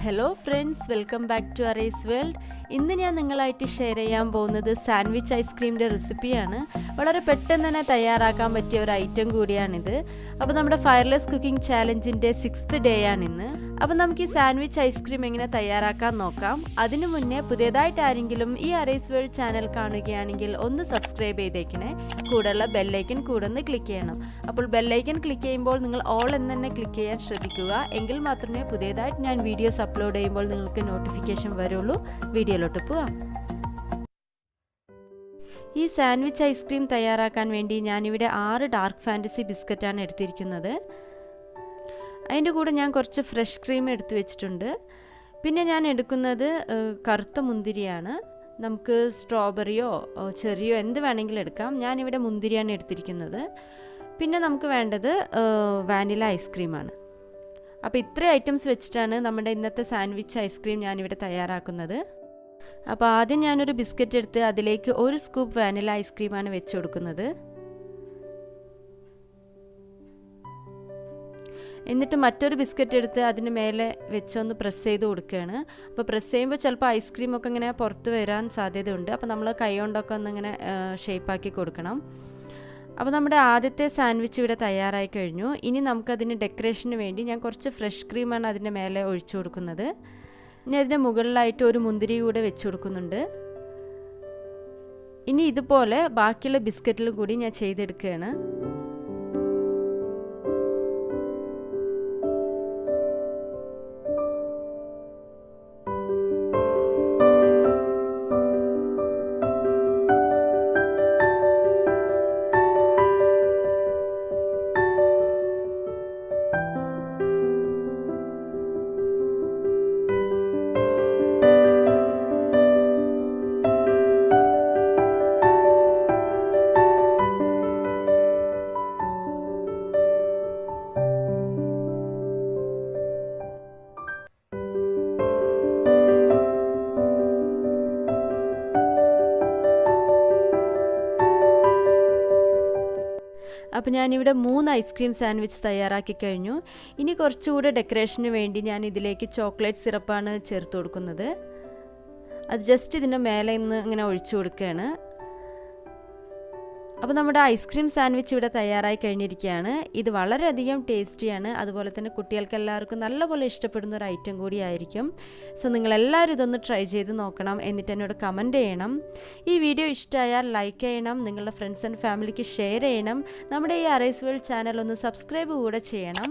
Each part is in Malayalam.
Hello friends, welcome back to Arraysworld. ഇന്ന് ഞാൻ നിങ്ങളായിട്ട് ഷെയർ ചെയ്യാൻ പോകുന്നത് സാൻഡ്വിച്ച് ഐസ്ക്രീമിൻ്റെ റെസിപ്പിയാണ്. വളരെ പെട്ടെന്ന് തന്നെ തയ്യാറാക്കാൻ പറ്റിയ ഒരു ഐറ്റം കൂടിയാണിത്. അപ്പോൾ നമ്മുടെ ഫയർലെസ് കുക്കിംഗ് ചാലഞ്ചിൻ്റെ 6th ഡേ ആണിന്ന്. അപ്പോൾ നമുക്ക് ഈ സാൻഡ്വിച്ച് ഐസ്ക്രീം എങ്ങനെ തയ്യാറാക്കാൻ നോക്കാം. അതിനു മുന്നേ പുതിയതായിട്ട് ആരെങ്കിലും ഈ Arraysworld ചാനൽ കാണുകയാണെങ്കിൽ ഒന്ന് സബ്സ്ക്രൈബ് ചെയ്തേക്കണേ. കൂടെയുള്ള ബെല്ലൈക്കൻ കൂടെ ഒന്ന് ക്ലിക്ക് ചെയ്യണം. അപ്പോൾ ബെല്ലൈക്കൻ ക്ലിക്ക് ചെയ്യുമ്പോൾ നിങ്ങൾ ഓൾ എന്ന് തന്നെ ക്ലിക്ക് ചെയ്യാൻ ശ്രദ്ധിക്കുക. എങ്കിൽ മാത്രമേ പുതിയതായിട്ട് ഞാൻ വീഡിയോസ് അപ്ലോഡ് ചെയ്യുമ്പോൾ നിങ്ങൾക്ക് നോട്ടിഫിക്കേഷൻ വരുള്ളൂ. വീഡിയോയിലോട്ട് പോവാം. ഈ സാൻഡ്വിച്ച് ഐസ്ക്രീം തയ്യാറാക്കാൻ വേണ്ടി ഞാനിവിടെ 6 ഡാർക്ക് ഫാൻറ്റസി ബിസ്ക്കറ്റാണ് എടുത്തിരിക്കുന്നത്. അതിൻ്റെ കൂടെ ഞാൻ കുറച്ച് ഫ്രഷ് ക്രീം എടുത്തു വെച്ചിട്ടുണ്ട്. പിന്നെ ഞാൻ എടുക്കുന്നത് കറുത്ത മുന്തിരിയാണ്. നമുക്ക് സ്ട്രോബെറിയോ ചെറിയോ എന്ത് വേണമെങ്കിലും എടുക്കാം. ഞാനിവിടെ മുന്തിരിയാണ് എടുത്തിരിക്കുന്നത്. പിന്നെ നമുക്ക് വേണ്ടത് വാനില ഐസ്ക്രീമാണ്. അപ്പോൾ ഇത്രയും ഐറ്റംസ് വെച്ചിട്ടാണ് നമ്മുടെ ഇന്നത്തെ സാൻഡ്വിച്ച് ഐസ്ക്രീം ഞാനിവിടെ തയ്യാറാക്കുന്നത്. അപ്പോൾ ആദ്യം ഞാനൊരു ബിസ്ക്കറ്റ് എടുത്ത് അതിലേക്ക് 1 സ്കൂപ്പ് വാനില ഐസ്ക്രീമാണ് വെച്ച് കൊടുക്കുന്നത്. എന്നിട്ട് മറ്റൊരു ബിസ്ക്കറ്റ് എടുത്ത് അതിന് മേലെ വെച്ചൊന്ന് പ്രസ് ചെയ്ത് കൊടുക്കുകയാണ്. അപ്പോൾ പ്രസ് ചെയ്യുമ്പോൾ ചിലപ്പോൾ ഐസ്ക്രീമൊക്കെ ഇങ്ങനെ പുറത്ത് വരാൻ സാധ്യതയുണ്ട്. അപ്പോൾ നമ്മൾ കൈ കൊണ്ടൊക്കെ ഒന്നിങ്ങനെ ഷേപ്പാക്കി കൊടുക്കണം. അപ്പോൾ നമ്മുടെ ആദ്യത്തെ സാൻഡ്വിച്ച് ഇവിടെ തയ്യാറായി കഴിഞ്ഞു. ഇനി നമുക്കതിന് ഡെക്കറേഷന് വേണ്ടി ഞാൻ കുറച്ച് ഫ്രഷ് ക്രീമാണ് അതിൻ്റെ മേലെ ഒഴിച്ചു കൊടുക്കുന്നത്. ഇനി അതിൻ്റെ മുകളിലായിട്ട് ഒരു മുന്തിരി കൂടെ വെച്ച് കൊടുക്കുന്നുണ്ട്. ഇനി ഇതുപോലെ ബാക്കിയുള്ള ബിസ്ക്കറ്റിലും കൂടി ഞാൻ ചെയ്തെടുക്കുകയാണ്. അപ്പോൾ ഞാനിവിടെ 3 ഐസ്ക്രീം സാൻഡ്വിച്ച് തയ്യാറാക്കി കഴിഞ്ഞു. ഇനി കുറച്ചുകൂടെ ഡെക്കറേഷന് വേണ്ടി ഞാൻ ഇതിലേക്ക് ചോക്ലേറ്റ് സിറപ്പാണ് ചേർത്ത് കൊടുക്കുന്നത്. അത് ജസ്റ്റ് ഇതിൻ്റെ മേലെ നിന്ന് ഇങ്ങനെ ഒഴിച്ചു കൊടുക്കുകയാണ്. അപ്പോൾ നമ്മുടെ ഐസ്ക്രീം സാൻഡ്വിച്ച് ഇവിടെ തയ്യാറായി കഴിഞ്ഞിരിക്കുകയാണ്. ഇത് വളരെയധികം ടേസ്റ്റിയാണ്. അതുപോലെ തന്നെ കുട്ടികൾക്ക് എല്ലാവർക്കും നല്ലപോലെ ഇഷ്ടപ്പെടുന്ന ഒരു ഐറ്റം കൂടിയായിരിക്കും. സോ നിങ്ങളെല്ലാവരും ഇതൊന്ന് ട്രൈ ചെയ്ത് നോക്കണം. എന്നിട്ട് എന്നോട് കമൻറ്റ് ചെയ്യണം. ഈ വീഡിയോ ഇഷ്ടമായാൽ ലൈക്ക് ചെയ്യണം. നിങ്ങളുടെ ഫ്രണ്ട്സ് ആൻഡ് ഫാമിലിക്ക് ഷെയർ ചെയ്യണം. നമ്മുടെ ഈ Arraysworld ചാനൽ ഒന്ന് സബ്സ്ക്രൈബ് കൂടെ ചെയ്യണം.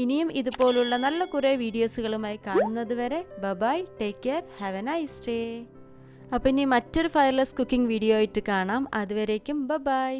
ഇനിയും ഇതുപോലുള്ള നല്ല കുറേ വീഡിയോസുകളുമായി കാണുന്നത് വരെ bye, take care, have a nice day. അപ്പോൾ ഇനി മറ്റൊരു ഫയർലെസ് കുക്കിംഗ് വീഡിയോ ആയിട്ട് കാണാം. അതുവരേക്കും ബൈ.